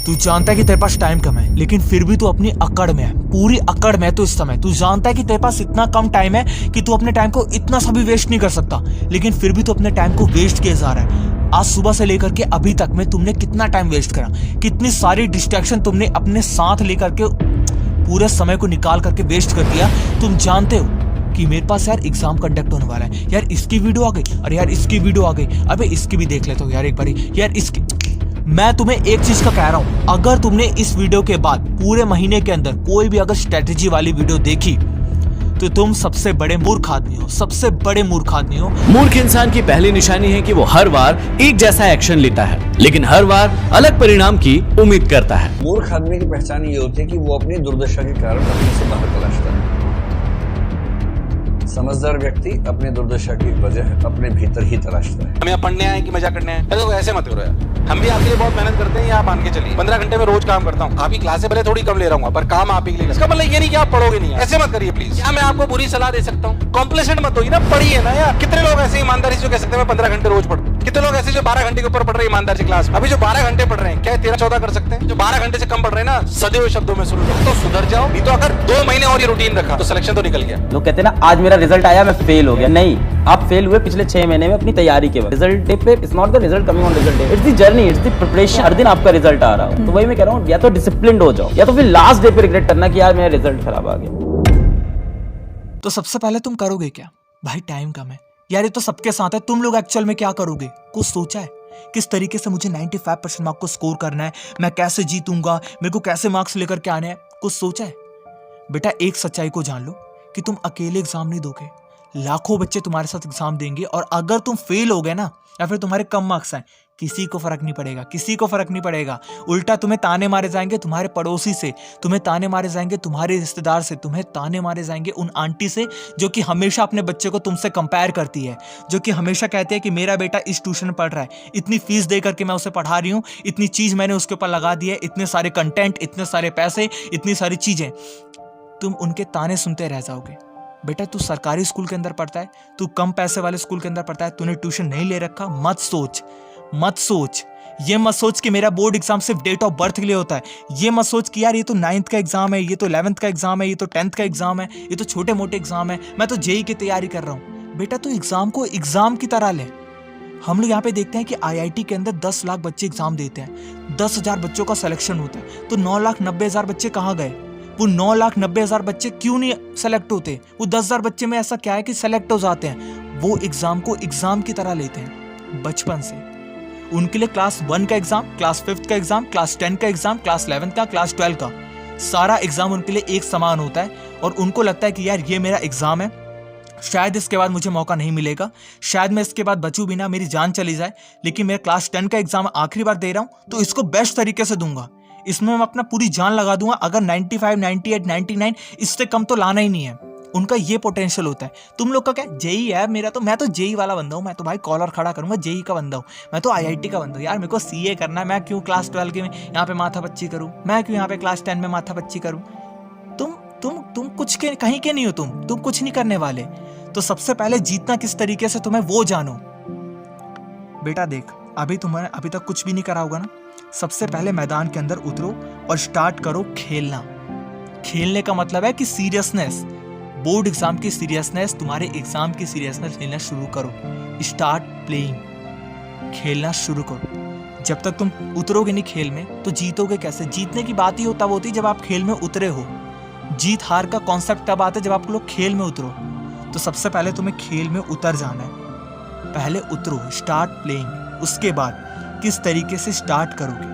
तू जानता है कि तेरे पास टाइम कम है, लेकिन फिर भी तू अपनी अकड़ में है, पूरी अकड़ में है। तो इस समय तू जानता है कि तेरे पास इतना कम टाइम है कि तू अपने टाइम को इतना सा भी वेस्ट नहीं कर सकता, लेकिन फिर भी तू अपने टाइम को वेस्ट किए जा रहा है। आज सुबह से लेकर के अभी तक में तुमने कितना टाइम वेस्ट करा, कितनी सारी डिस्ट्रैक्शन तुमने अपने साथ लेकर के पूरे समय को निकाल करके वेस्ट कर दिया। तुम जानते हो कि मेरे पास यार एग्जाम कंडक्ट होने वाला है, यार इसकी वीडियो आ गई, अरे यार इसकी वीडियो आ गई, अबे इसकी भी देख लेता हूँ यार एक बारी, यार इसकी। मैं तुम्हें एक चीज का कह रहा हूं, अगर तुमने इस वीडियो के बाद पूरे महीने के अंदर कोई भी अगर स्ट्रेटेजी वाली वीडियो देखी तो तुम सबसे बड़े मूर्ख आदमी हो, सबसे बड़े मूर्ख आदमी हो। मूर्ख इंसान की पहली निशानी है कि वो हर बार एक जैसा एक्शन लेता है, लेकिन हर बार अलग परिणाम की उम्मीद करता है। मूर्ख आदमी की पहचान ये होती है कि वो अपनी दुर्दशा के कारण अपने से बाहर तलाशता है। समझदार व्यक्ति अपनी दुर्दशा की वजह अपने भीतर ही तलाशता है। हम यहाँ पढ़ने आए कि मजा करने आए? तो ऐसे मत करो यार, हम भी आपके लिए बहुत मेहनत करते हैं। आप मान के चलिए 15 घंटे में रोज काम करता हूँ, आपकी क्लासे भले थोड़ी कम ले रहा हूँ, पर काम आप ही के लिए। इसका मतलब ये नहीं कि आप पढ़ोगे नहीं, ऐसे मत करिए प्लीज। क्या मैं आपको बुरी सलाह दे सकता हूँ? कॉम्प्लेसेंट मत होइए ना, पढ़िए ना यार। कितने लोग ऐसे ईमानदारी से कह सकते हैं मैं 15 घंटे रोज पढ़ूं? कितने लोग ऐसे जो 12 घंटे के ऊपर पढ़ रहे हैं ईमानदारी से क्लास में? अभी जो 12 घंटे पढ़ रहे हैं क्या 13-14 कर सकते हैं? जो 12 घंटे से कम पढ़ रहे हैं ना, सदे हुए शब्दों में सुन लो तो सुधर जाओ, नहीं तो अगर 2 महीने और ये रूटीन रखा तो सिलेक्शन तो निकल गया। लोग कहते हैं ना आज मेरा रिजल्ट आया मैं फेल हो गया, नहीं, आप फेल हुए पिछले 6 महीने में अपनी तैयारी के बाद। रिजल्ट डे पे it's not the result coming on result day, it's the journey, it's the preparation. हर दिन आपका रिजल्ट आ रहा हो, तो वही मैं कह रहा हूँ, या तो डिसिप्लिन्ड हो जाओ या तो फिर लास्ट डे पे रिग्रेट करना कि यार मेरा रिजल्ट खराब आ गया। तो सबसे पहले तुम करोगे क्या? भाई टाइम कम है यार, ये तो सबके साथ है। तुम लोग एक्चुअल में क्या करोगे? कुछ सोचा है? किस तरीके से मुझे 95% मार्क को स्कोर करना है, मैं कैसे जीतूंगा, मेरे को कैसे मार्क्स लेकर के आने हैं? कुछ सोचा है? बेटा एक सच्चाई को जान लो कि तुम अकेले एग्जाम नहीं दोगे, लाखों बच्चे तुम्हारे साथ एग्जाम देंगे, और अगर तुम फेल हो गए ना या फिर तुम्हारे कम मार्क्स आए, किसी को फर्क नहीं पड़ेगा, किसी को फर्क नहीं पड़ेगा। उल्टा तुम्हें ताने मारे जाएंगे तुम्हारे पड़ोसी से, तुम्हें ताने मारे जाएंगे तुम्हारे रिश्तेदार से, तुम्हें ताने मारे जाएंगे उन आंटी से जो कि हमेशा अपने बच्चे को तुमसे कंपेयर करती है, जो कि हमेशा कहती है कि मेरा बेटा इस ट्यूशन में पढ़ रहा है, इतनी फीस दे करके मैं उसे पढ़ा रही हूँ, इतनी चीज मैंने उसके ऊपर लगा दी है, इतने सारे कंटेंट, इतने सारे पैसे, इतनी सारी चीजें। तुम उनके ताने सुनते रह जाओगे। बेटा तू सरकारी स्कूल के अंदर पढ़ता है, तू कम पैसे वाले स्कूल के अंदर पढ़ता है, तूने ट्यूशन नहीं ले रखा, मत सोच, मत सोच, ये मत सोच कि मेरा बोर्ड एग्जाम सिर्फ डेट ऑफ बर्थ के लिए होता है। ये मत सोच कि यार ये तो 9th का एग्जाम है, ये तो 11th का एग्जाम है, ये तो 10th का एग्जाम है, ये तो छोटे मोटे एग्जाम है, मैं तो जेई की तैयारी कर रहा हूँ। बेटा तू एग्जाम को एग्जाम की तरह ले। हम लोग यहाँ पे देखते हैं कि आईआईटी के अंदर 10 लाख बच्चे एग्जाम देते हैं, 10,000 बच्चों का सिलेक्शन होता है, तो 9,90,000 बच्चे कहाँ गए? वो 9,90,000 बच्चे क्यों नहीं सेलेक्ट होते? वो 10,000 बच्चे में ऐसा क्या है कि सेलेक्ट हो जाते हैं? वो एग्जाम को एग्जाम की तरह लेते हैं बचपन से। उनके लिए क्लास 1 का एग्जाम, क्लास 5th का एग्जाम, क्लास 10 का एग्जाम, क्लास 11th का, क्लास 12 का, सारा एग्जाम उनके लिए एक समान होता है। और उनको लगता है कि यार ये मेरा एग्जाम है, शायद इसके बाद मुझे मौका नहीं मिलेगा, शायद मैं इसके बाद बचूं भी ना, मेरी जान चली जाए, लेकिन मेरा क्लास 10 का एग्जाम आखिरी बार दे रहा हूं तो इसको बेस्ट तरीके से दूंगा, इसमें मैं अपना पूरी जान लगा दूंगा। अगर 95, 98, 99 इससे कम तो लाना ही नहीं है। उनका ये पोटेंशियल होता है। तुम लोग का क्या? जेई है मेरा, तो मैं तो जेई वाला बंदा हूँ, मैं तो भाई कॉलर खड़ा करूंगा, जेई का बंदा हूँ, मैं तो आईआईटी का बंदा हूँ। यार मेरे को सीए करना है, मैं क्यों क्लास 12 के यहाँ पे माथा पच्ची करूँ, मैं क्यों यहाँ पे क्लास 10 में माथा पच्ची करूँ? तुम कुछ के कहीं के नहीं हो, तुम कुछ नहीं करने वाले। तो सबसे पहले जीतना किस तरीके से तुम्हें वो जानो। बेटा देख, अभी तक कुछ भी नहीं करा होगा ना, सबसे पहले मैदान के अंदर उतरो और स्टार्ट करो खेलना। खेलने का मतलब है कि सीरियसनेस, बोर्ड एग्जाम की सीरियसनेस, तुम्हारे एग्जाम की सीरियसनेस लेना शुरू करो। स्टार्ट प्लेइंग, खेलना शुरू करो। जब तक तुम उतरोगे नहीं खेल में तो जीतोगे कैसे? जीतने की बात ही तब होती है जब आप खेल में उतरे हो। जीत हार का कॉन्सेप्ट तब आता है जब आप लोग खेल में उतरो। तो सबसे पहले तुम्हें खेल में उतर जाना है, पहले उतरो, स्टार्ट प्लेइंग। उसके बाद किस तरीके से स्टार्ट करोगे,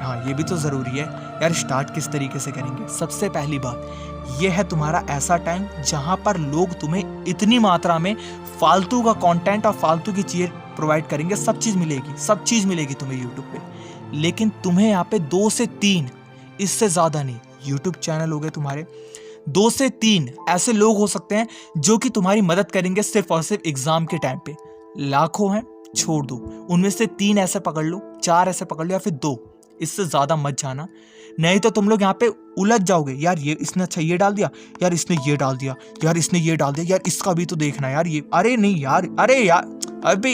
हाँ ये भी तो जरूरी है यार, स्टार्ट किस तरीके से करेंगे। सबसे पहली बात ये है तुम्हारा ऐसा टाइम जहां पर लोग तुम्हें इतनी मात्रा में फालतू का कंटेंट और फालतू की चीज प्रोवाइड करेंगे। सब चीज मिलेगी तुम्हें यूट्यूब पे, लेकिन तुम्हें यहाँ पे 2 से 3, इससे ज्यादा नहीं। यूट्यूब चैनल हो गए तुम्हारे, 2 से 3 ऐसे लोग हो सकते हैं जो कि तुम्हारी मदद करेंगे सिर्फ और सिर्फ एग्जाम के टाइम पे। लाखों हैं, छोड़ दो, उनमें से 3 ऐसे पकड़ लो, 4 ऐसे पकड़ लो, या फिर 2, इससे ज्यादा मत जाना। नहीं तो तुम लोग यहाँ पे उलझ जाओगे। यार ये इसने अच्छा ये डाल दिया, यार इसने ये डाल दिया, यार इसने ये डाल दिया, यार इसका भी तो देखना यार, ये अरे नहीं यार, अरे यार अभी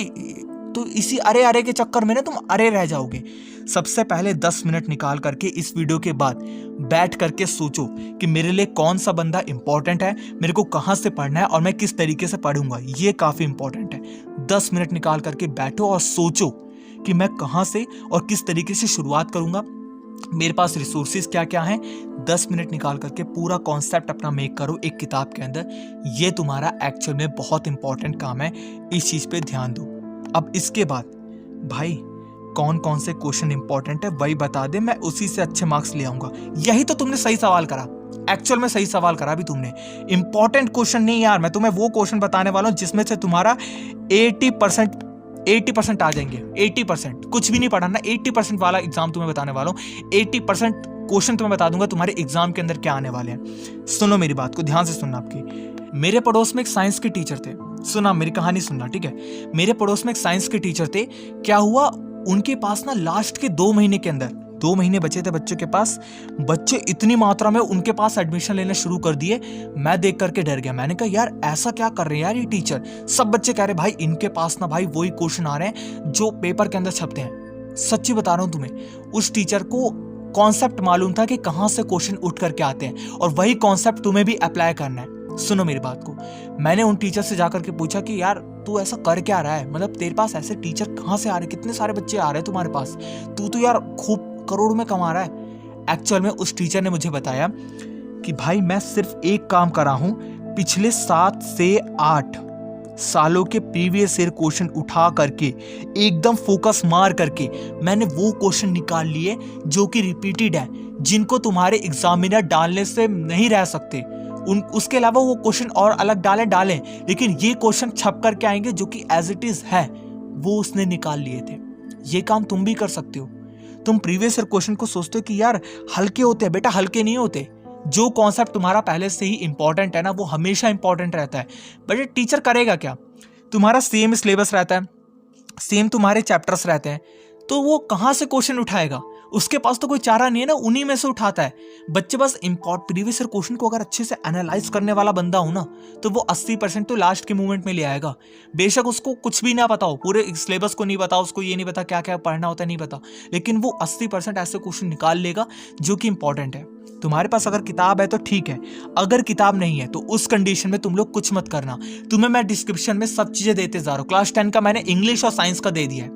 तो इसी अरे अरे के चक्कर में ना तुम अरे रह जाओगे। सबसे पहले 10 मिनट निकाल करके इस वीडियो के बाद बैठ करके सोचो कि मेरे लिए कौन सा बंदा इंपॉर्टेंट है, मेरे को कहाँ से पढ़ना है और मैं किस तरीके से पढ़ूंगा। ये काफ़ी इंपॉर्टेंट है। 10 मिनट निकाल करके बैठो और सोचो कि मैं कहाँ से और किस तरीके से शुरुआत करूंगा, मेरे पास रिसोर्सेज क्या क्या हैं। 10 मिनट निकाल करके पूरा कॉन्सेप्ट अपना मेक करो एक किताब के अंदर। ये तुम्हारा एक्चुअल में बहुत इंपॉर्टेंट काम है, इस चीज़ पे ध्यान दो। अब इसके बाद भाई कौन कौन से क्वेश्चन इंपॉर्टेंट है वही बता दे, मैं उसी से अच्छे मार्क्स ले आऊंगा। यही तो तुमने सही सवाल करा, एक्चुअल में सही सवाल करा भी तुमने। इंपॉर्टेंट क्वेश्चन नहीं यार, मैं तुम्हें वो क्वेश्चन बताने वाला हूँ जिसमें से तुम्हारा 80% आ जाएंगे। 80% कुछ भी नहीं पढ़ाना, 80% वाला एग्जाम तुम्हें बताने वाला हूँ। 80% क्वेश्चन तुम्हें बता दूंगा तुम्हारे एग्जाम के अंदर क्या आने वाले हैं। सुनो मेरी बात को ध्यान से सुनना। आपकी मेरे पड़ोस में एक साइंस के टीचर थे, सुना मेरी कहानी सुनना, ठीक है। मेरे पड़ोस में एक साइंस के टीचर थे। क्या हुआ, उनके पास ना लास्ट के 2 महीने के अंदर 2 महीने बचे थे बच्चों के पास। बच्चे इतनी मात्रा में उनके पास एडमिशन लेना शुरू कर दिए, मैं देख करके डर गया। मैंने कहा यार ऐसा क्या कर रहे हैं यार ये टीचर। सब बच्चे कह रहे भाई इनके पास ना भाई वही क्वेश्चन आ रहे हैं जो पेपर के अंदर छपते हैं। सच्ची बता रहा हूं तुम्हें, उस टीचर को कॉन्सेप्ट मालूम था कि कहां से क्वेश्चन उठ करके आते हैं और वही कॉन्सेप्ट तुम्हें भी अप्लाई करना है। सुनो मेरी बात को, मैंने उन टीचर से जाकर के पूछा कि यार तू ऐसा कर क्या रहा है, मतलब तेरे पास ऐसे टीचर कहां से आ रहे, कितने सारे बच्चे आ रहे हैं तुम्हारे पास, तू तो यार खूब करोड़ में कमा रहा है। एक्चुअल में उस टीचर ने मुझे बताया कि भाई मैं सिर्फ एक काम करा हूं, पिछले 7 से 8 सालों के प्रीवियस ईयर क्वेश्चन उठा करके एकदम फोकस मार करके मैंने वो क्वेश्चन निकाल लिए जो कि रिपीटेड है, जिनको तुम्हारे एग्जामिनर डालने से नहीं रह सकते। उसके अलावा वो क्वेश्चन और अलग डालें, लेकिन ये क्वेश्चन छप करके आएंगे जो कि एज इट इज है, वो उसने निकाल लिए थे। ये काम तुम भी कर सकते हो। तुम प्रीवियस ईयर क्वेश्चन को सोचते हो कि यार हल्के होते हैं, बेटा हल्के नहीं होते। जो कॉन्सेप्ट तुम्हारा पहले से ही इंपॉर्टेंट है ना, वो हमेशा इंपॉर्टेंट रहता है। बट ये टीचर करेगा क्या, तुम्हारा सेम सिलेबस रहता है, सेम तुम्हारे चैप्टर्स रहते हैं, तो वो कहाँ से क्वेश्चन उठाएगा, उसके पास तो कोई चारा नहीं है ना, उन्हीं में से उठाता है। बच्चे बस प्रीवियस ईयर क्वेश्चन को अगर अच्छे से एनालाइज करने वाला बंदा हो ना, तो वो 80% तो लास्ट के मोमेंट में ले आएगा। बेशक उसको कुछ भी ना पता हो, पूरे सिलेबस को नहीं पता, उसको ये नहीं पता क्या क्या पढ़ना होता है, नहीं पता, लेकिन वो 80% ऐसे क्वेश्चन निकाल लेगा जो कि इंपॉर्टेंट है। तुम्हारे पास अगर किताब है तो ठीक है, अगर किताब नहीं है तो उस कंडीशन में तुम लोग कुछ मत करना। तुम्हें मैं डिस्क्रिप्शन में सब चीजें देते जा रहा हूँ। क्लास 10 का मैंने इंग्लिश और साइंस का दे दिया है,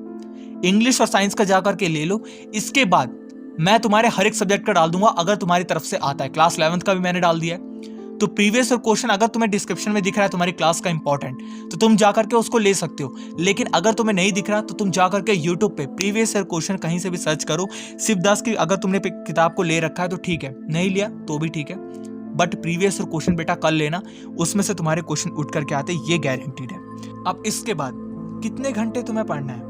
इंग्लिश और साइंस का जाकर के ले लो। इसके बाद मैं तुम्हारे हर एक सब्जेक्ट का डाल दूंगा अगर तुम्हारी तरफ से आता है। क्लास 11th का भी मैंने डाल दिया है। तो प्रीवियस ईयर क्वेश्चन अगर तुम्हें डिस्क्रिप्शन में दिख रहा है तुम्हारी क्लास का इंपॉर्टेंट, तो तुम जाकर के उसको ले सकते हो। लेकिन अगर तुम्हें नहीं दिख रहा तो तुम जाकर के यूट्यूब पे प्रीवियस ईयर क्वेश्चन कहीं से भी सर्च करो। शिवदास की अगर तुमने किताब को ले रखा है तो ठीक है, नहीं लिया तो भी ठीक है, बट प्रीवियस ईयर क्वेश्चन बेटा कर लेना, उसमें से तुम्हारे क्वेश्चन उठ करके आते, ये गारंटीड है। अब इसके बाद कितने घंटे तुम्हें पढ़ना है,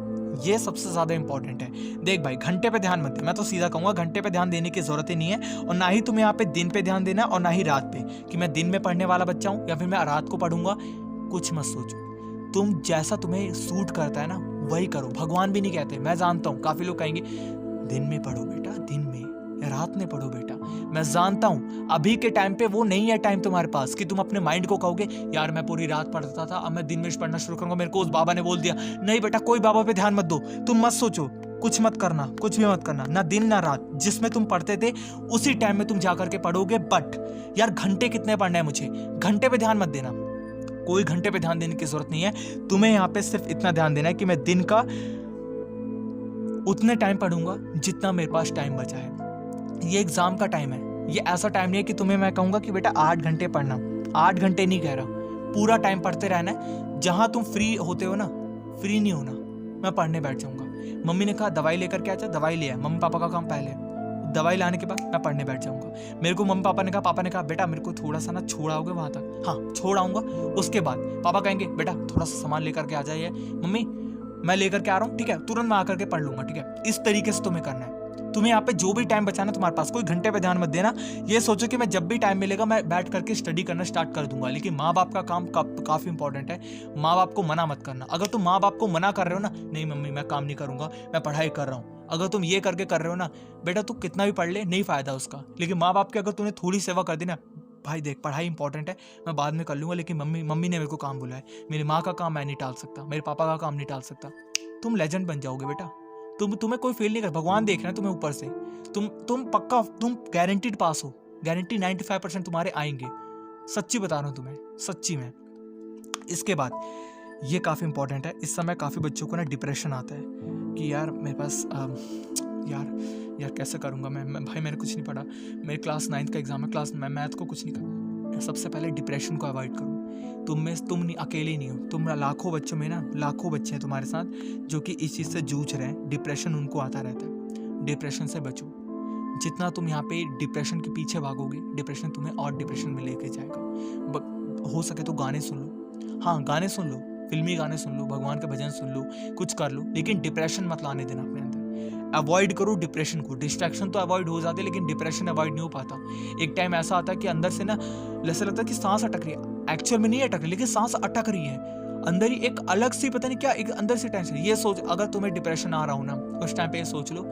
ये सबसे ज्यादा इंपॉर्टेंट है। देख भाई घंटे पे ध्यान मत दे, मैं तो सीधा कहूंगा घंटे पे ध्यान देने की जरूरत ही नहीं है, और ना ही तुम्हें यहाँ पे दिन पे ध्यान देना है और ना ही रात पे, कि मैं दिन में पढ़ने वाला बच्चा हूँ या फिर मैं रात को पढ़ूंगा। कुछ मत सोचो, तुम जैसा तुम्हें सूट करता है ना वही करो। भगवान भी नहीं कहते, मैं जानता हूँ काफी लोग कहेंगे दिन में पढ़ो बेटा, दिन में या रात में पढ़ो बेटा। मैं जानता हूं अभी के टाइम पे वो नहीं है टाइम तुम्हारे पास कि तुम अपने माइंड को कहोगे यार मैं पूरी रात पढ़ता था, अब मैं दिन में पढ़ना शुरू करूंगा, मेरे को उस बाबा ने बोल दिया। नहीं बेटा, कोई बाबा पे ध्यान मत दो, तुम मत सोचो, कुछ मत करना, कुछ भी मत करना, ना दिन ना रात, जिसमें तुम पढ़ते थे उसी टाइम में तुम जाकर के पढ़ोगे। बट यार घंटे कितने पढ़ना है मुझे, घंटे पे ध्यान मत देना, कोई घंटे पे ध्यान देने की जरूरत नहीं है। तुम्हें यहाँ पे सिर्फ इतना ध्यान देना है कि मैं दिन का उतने टाइम पढ़ूंगा जितना मेरे पास टाइम बचा है। ये एग्जाम का टाइम है, ये ऐसा टाइम नहीं है कि तुम्हें मैं कहूंगा कि बेटा 8 घंटे पढ़ना। 8 घंटे नहीं कह रहा, पूरा टाइम पढ़ते रहना है। जहां तुम फ्री होते हो ना, फ्री नहीं होना। मैं पढ़ने बैठ जाऊंगा, मम्मी ने कहा दवाई लेकर के आजा, दवाई ले आया, मम्मी पापा का काम पहले, दवाई लाने के बाद मैं पढ़ने बैठ जाऊंगा। मेरे को मम्मी पापा ने कहा बेटा मेरे को थोड़ा सा ना छोड़ आओगे वहां तक, हाँ छोड़ आऊंगा। उसके बाद पापा कहेंगे बेटा थोड़ा सा सामान लेकर के आ जाइए, मम्मी मैं लेकर के आ रहा हूँ, ठीक है तुरंत मैं आकर के पढ़ लूंगा, ठीक है। इस तरीके से तुम्हें करना है। तुम्हें यहाँ पे जो भी टाइम बचाना तुम्हारे पास, कोई घंटे पे ध्यान मत देना। ये सोचो कि मैं जब भी टाइम मिलेगा मैं बैठ करके स्टडी करना स्टार्ट कर दूंगा। लेकिन माँ बाप का काम काफी इंपॉर्टेंट है, माँ बाप को मना मत करना। अगर तुम माँ बाप को मना कर रहे हो ना, नहीं मम्मी मैं काम नहीं करूंगा, मैं पढ़ाई कर रहा हूँ, अगर तुम ये करके कर रहे हो ना बेटा, तू कितना भी पढ़ ले नहीं फायदा उसका। लेकिन माँ बाप की अगर तूने थोड़ी सेवा कर दी ना, भाई देख पढ़ाई इंपॉर्टेंट है, मैं बाद में कर लूंगा, लेकिन मम्मी ने मेरे को काम बुलाया, मेरी माँ का काम मैं नहीं टाल सकता, मेरे पापा का काम नहीं टाल सकता, तुम लेजेंड बन जाओगे बेटा। तुम्हें कोई फेल नहीं कर, भगवान देख रहे हैं तुम्हें ऊपर से। तुम पक्का, तुम गारंटीड पास हो, गारंटी 95% तुम्हारे आएंगे। सच्ची बता रहा हूँ तुम्हें, सच्ची में। इसके बाद ये काफ़ी इंपॉर्टेंट है, इस समय काफ़ी बच्चों को ना डिप्रेशन आता है कि यार मेरे पास यार कैसे करूँगा मैं भाई, मैंने कुछ नहीं पढ़ा, मेरे क्लास 9th का एग्जाम है, मैं मैथ को कुछ नहीं कर। सबसे पहले डिप्रेशन को अवॉइड करो। तुम नहीं, अकेले नहीं हो, तुम लाखों बच्चों में ना, लाखों बच्चे हैं तुम्हारे साथ जो कि इस चीज़ से जूझ रहे हैं, डिप्रेशन उनको आता रहता है। डिप्रेशन से बचो। जितना तुम यहाँ पे डिप्रेशन के पीछे भागोगे, डिप्रेशन तुम्हें और डिप्रेशन में लेके जाएगा। हो सके तो गाने सुन लो, हाँ गाने सुन लो, फिल्मी गाने सुन लो, भगवान के भजन सुन लो, कुछ कर लो, लेकिन डिप्रेशन मत लाने देना अपने अंदर। अवॉइड करो डिप्रेशन को। डिस्ट्रैक्शन तो अवॉइड हो जाते, लेकिन डिप्रेशन अवॉइड नहीं हो पाता। एक टाइम ऐसा आता है कि अंदर से ना ऐसा लगता है कि सांस अटक रही है, एक्चुअल में नहीं अटक रही, लेकिन सांस अटक रही है अंदर ही, एक अलग सी पता नहीं क्या, एक अंदर से टेंशन। ये सोच, अगर तुम्हें डिप्रेशन आ रहा हो ना, उस टाइम पे ये सोच लो,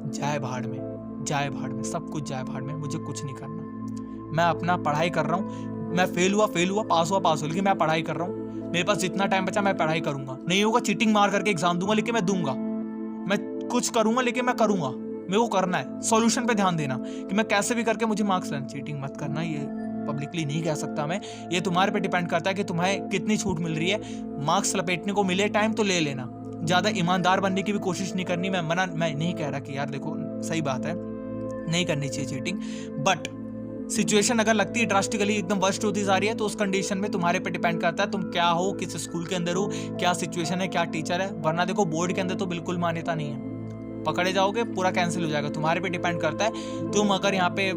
जाए भाड़ में, जाए भाड़ में, सब कुछ जाए भाड़ में, मुझे कुछ नहीं करना। मैं अपना पढ़ाई कर रहा हूँ, मैं फेल हुआ, पास हुआ, लेकिन मैं पढ़ाई कर रहा हूँ। मेरे पास जितना टाइम बचा मैं पढ़ाई करूंगा। नहीं होगा चीटिंग मार करके एग्जाम दूंगा, लेकिन मैं दूंगा। मैं कुछ करूंगा, लेकिन मैं करूंगा। मेरे को करना है। सॉल्यूशन पे ध्यान देना कि मैं कैसे भी करके मुझे मार्क्स लेना। चीटिंग मत करना, ये पब्लिकली नहीं कह सकता मैं, ये तुम्हारे पे डिपेंड करता है कि तुम्हें कितनी छूट मिल रही है। मार्क्स लपेटने को मिले टाइम तो ले लेना, ज़्यादा ईमानदार बनने की भी कोशिश नहीं करनी। मैं नहीं कह रहा कि यार देखो सही बात है, नहीं करनी चाहिए चीटिंग, बट सिचुएशन अगर लगती है ड्रास्टिकली एकदम वर्स्ट होती जा रही है, तो उस कंडीशन में तुम्हारे पे डिपेंड करता है तुम क्या हो, किस स्कूल के अंदर हो, क्या सिचुएशन है, क्या टीचर है। वरना देखो बोर्ड के अंदर तो बिल्कुल मान्यता नहीं है, पकड़े जाओगे पूरा कैंसिल हो जाएगा। तुम्हारे पे डिपेंड करता है, तुम अगर यहाँ पे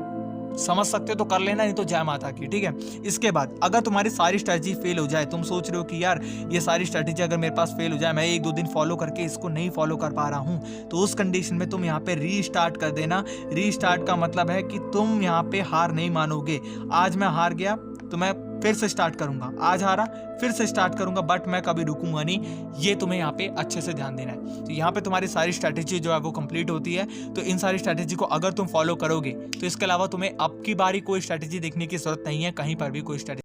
समझ सकते हो तो कर लेना, नहीं तो जय माता की, ठीक है। इसके बाद अगर तुम्हारी सारी स्ट्रेटजी फेल हो जाए, तुम सोच रहे हो कि यार ये सारी स्ट्रेटजी अगर मेरे पास फेल हो जाए, मैं 1-2 दिन फॉलो करके इसको नहीं फॉलो कर पा रहा हूँ, तो उस कंडीशन में तुम यहाँ पे रीस्टार्ट कर देना। रीस्टार्ट का मतलब है कि तुम यहाँ पे हार नहीं मानोगे। आज मैं हार गया तो मैं फिर से स्टार्ट करूंगा, आज हारा फिर से स्टार्ट करूंगा, बट मैं कभी रुकूंगा नहीं। ये तुम्हें यहाँ पे अच्छे से ध्यान देना है। तो यहाँ पे तुम्हारी सारी स्ट्रैटेजी जो है वो कंप्लीट होती है। तो इन सारी स्ट्रैटेजी को अगर तुम फॉलो करोगे, तो इसके अलावा तुम्हें अब की बारी कोई स्ट्रैटेजी देखने की जरूरत नहीं है, कहीं पर भी कोई स्ट्रैटेजी